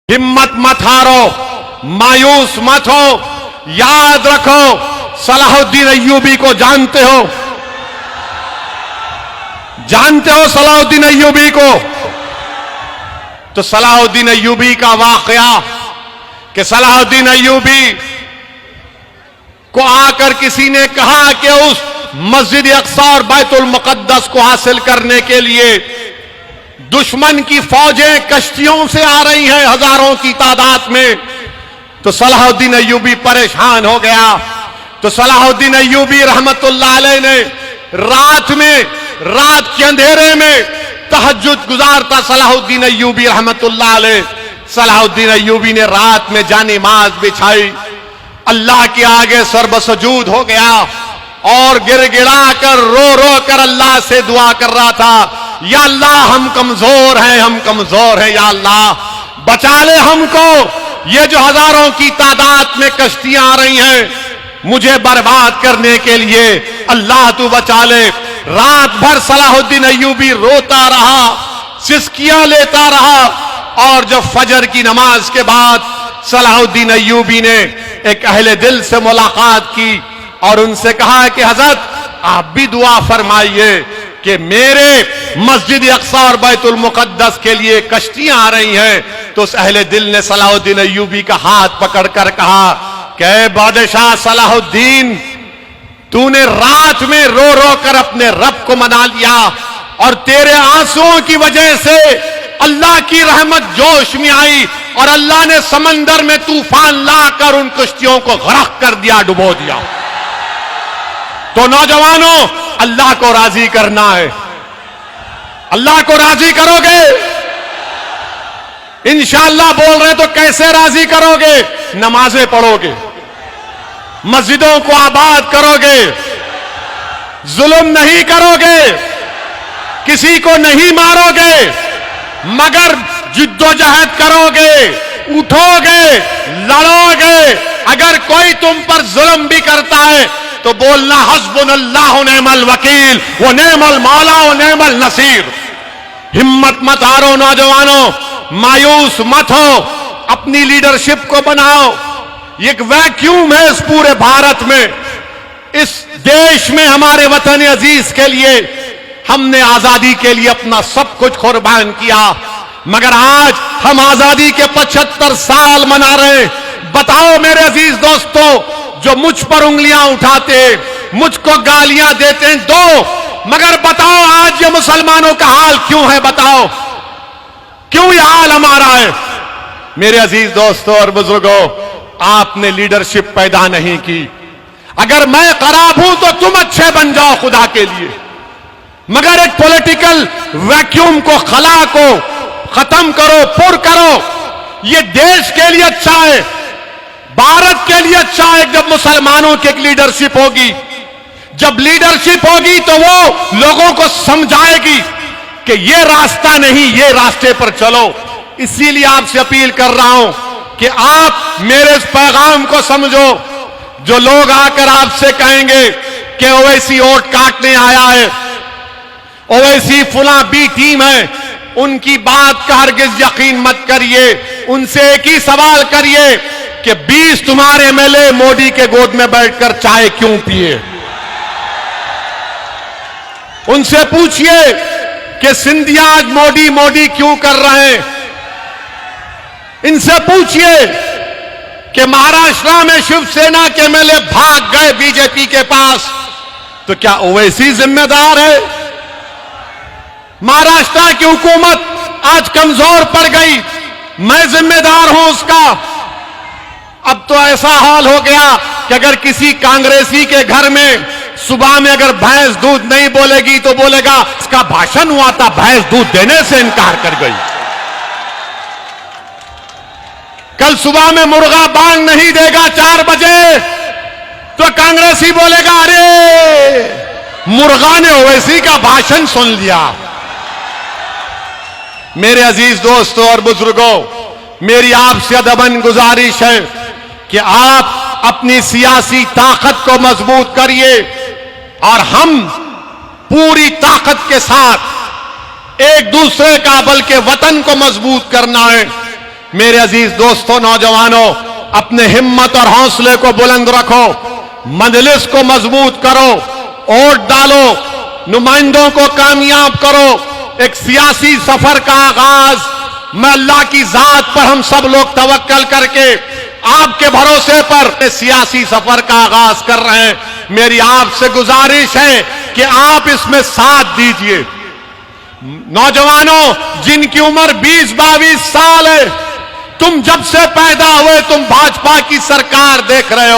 हिम्मत मत हारो, मायूस मत हो। याद रखो, सलाहुद्दीन अय्यूबी को जानते हो? जानते हो सलाहुद्दीन अय्यूबी को? तो सलाहुद्दीन अय्यूबी का वाकया कि सलाहुद्दीन अय्यूबी को आकर किसी ने कहा कि उस मस्जिद अक्सा और बैतुल मुकद्दस को हासिल करने के लिए दुश्मन की फौजें कश्तियों से आ रही हैं हजारों की तादाद में। तो सलाहुद्दीन अय्यूबी परेशान हो गया। तो सलाहुद्दीन अय्यूबी रहमतुल्लाह अलैह ने रात के अंधेरे में तहज्जुद गुजारता सलाहुद्दीन अय्यूबी रहमतुल्लाह अलैह। सलाहुद्दीन अय्यूबी ने रात में जानिमाज बिछाई, अल्लाह के आगे सर्वसजूद हो गया और गिड़गिड़ा कर रो कर अल्लाह से दुआ कर रहा था, या अल्लाह हम कमजोर हैं, या अल्लाह बचा ले हमको। ये जो हजारों की तादाद में कश्तियां आ रही हैं मुझे बर्बाद करने के लिए, अल्लाह तू बचा ले। रात भर सलाहुद्दीन अय्यूबी रोता रहा, सिसकियां लेता रहा और जब फजर की नमाज के बाद सलाहुद्दीन अय्यूबी ने एक अहले दिल से मुलाकात की और उनसे कहा कि हजरत आप भी दुआ फरमाइए कि मेरे मस्जिद अक्सा और बैतुल मुकद्दस के लिए कश्तियां आ रही हैं। तो उस अहले दिल ने सलाहुद्दीन अय्यूबी का हाथ पकड़कर कहा कि बादशाह सलाहुद्दीन, तूने रात में रो कर अपने रब को मना लिया और तेरे आंसुओं की वजह से अल्लाह की रहमत जोश में आई और अल्लाह ने समंदर में तूफान लाकर उन कश्तियों को गरक कर दिया, डुबो दिया। तो नौजवानों, अल्लाह को राजी करना है। अल्लाह को राजी करोगे? इंशाअल्लाह बोल रहे तो कैसे राजी करोगे? नमाजें पढ़ोगे, मस्जिदों को आबाद करोगे, जुल्म नहीं करोगे, किसी को नहीं मारोगे, मगर जिद्दोजहद करोगे, उठोगे, लड़ोगे। अगर कोई तुम पर जुल्म भी करता है तो बोलना हस्बुनल्लाहु निअमल वकील व निअमल मौला व निअमल नसीर। हिम्मत मत हारो नौजवानों, मायूस मत हो, अपनी लीडरशिप को बनाओ। ये एक वैक्यूम है इस पूरे भारत में, इस देश में। हमारे वतन अजीज के लिए हमने आजादी के लिए अपना सब कुछ कुर्बान किया, मगर आज हम आजादी के 75 साल मना रहे हैं। बताओ मेरे अजीज दोस्तों, जो मुझ पर उंगलियां उठाते, मुझको गालियां देते हैं दो, मगर बताओ आज ये मुसलमानों का हाल क्यों है? बताओ क्यों ये हाल हमारा है? मेरे अजीज दोस्तों और बुजुर्गों, आपने लीडरशिप पैदा नहीं की। अगर मैं खराब हूं तो तुम अच्छे बन जाओ खुदा के लिए, मगर एक पॉलिटिकल वैक्यूम को, खला को खत्म करो, पुर करो। ये देश के लिए अच्छा है, भारत के लिए अच्छा है जब मुसलमानों की एक लीडरशिप होगी। जब लीडरशिप होगी तो वो लोगों को समझाएगी कि ये रास्ता नहीं, ये रास्ते पर चलो। इसीलिए आपसे अपील कर रहा हूं कि आप मेरे इस पैगाम को समझो। जो लोग आकर आपसे कहेंगे कि ओवैसी वोट काटने आया है, ओवैसी फुला बी टीम है, उनकी बात का हरगिज यकीन मत करिए। उनसे एक ही सवाल करिए कि 20 तुम्हारे एमएलए मोदी के गोद में बैठकर चाय क्यों पिए? उनसे पूछिए कि सिंधिया आज मोदी क्यों कर रहे हैं? इनसे पूछिए कि महाराष्ट्र में शिवसेना के एमएलए भाग गए बीजेपी के पास, तो क्या ओवैसी जिम्मेदार है? महाराष्ट्र की हुकूमत आज कमजोर पड़ गई, मैं जिम्मेदार हूं उसका। अब तो ऐसा हाल हो गया कि अगर किसी कांग्रेसी के घर में सुबह में अगर भैंस दूध नहीं बोलेगी तो बोलेगा इसका भाषण हुआ था, भैंस दूध देने से इनकार कर गई। कल सुबह में मुर्गा बांग नहीं देगा 4 बजे तो कांग्रेसी बोलेगा अरे मुर्गा ने ओवैसी का भाषण सुन लिया। मेरे अजीज दोस्तों और बुजुर्गों, मेरी आपसे अदबन गुजारिश है कि आप अपनी सियासी ताकत को मजबूत करिए और हम पूरी ताकत के साथ एक दूसरे का, बल्कि वतन को मजबूत करना है। मेरे अजीज दोस्तों, नौजवानों, अपने हिम्मत और हौसले को बुलंद रखो, मजलिस को मजबूत करो, वोट डालो, नुमाइंदों को कामयाब करो। एक सियासी सफर का आगाज मैं अल्लाह की जात पर हम सब लोग तवक्कल करके आपके भरोसे पर सियासी सफर का आगाज कर रहे हैं। मेरी आपसे गुजारिश है कि आप इसमें साथ दीजिए। नौजवानों, जिनकी उम्र 20-22 साल है, तुम जब से पैदा हुए तुम भाजपा की सरकार देख रहे हो।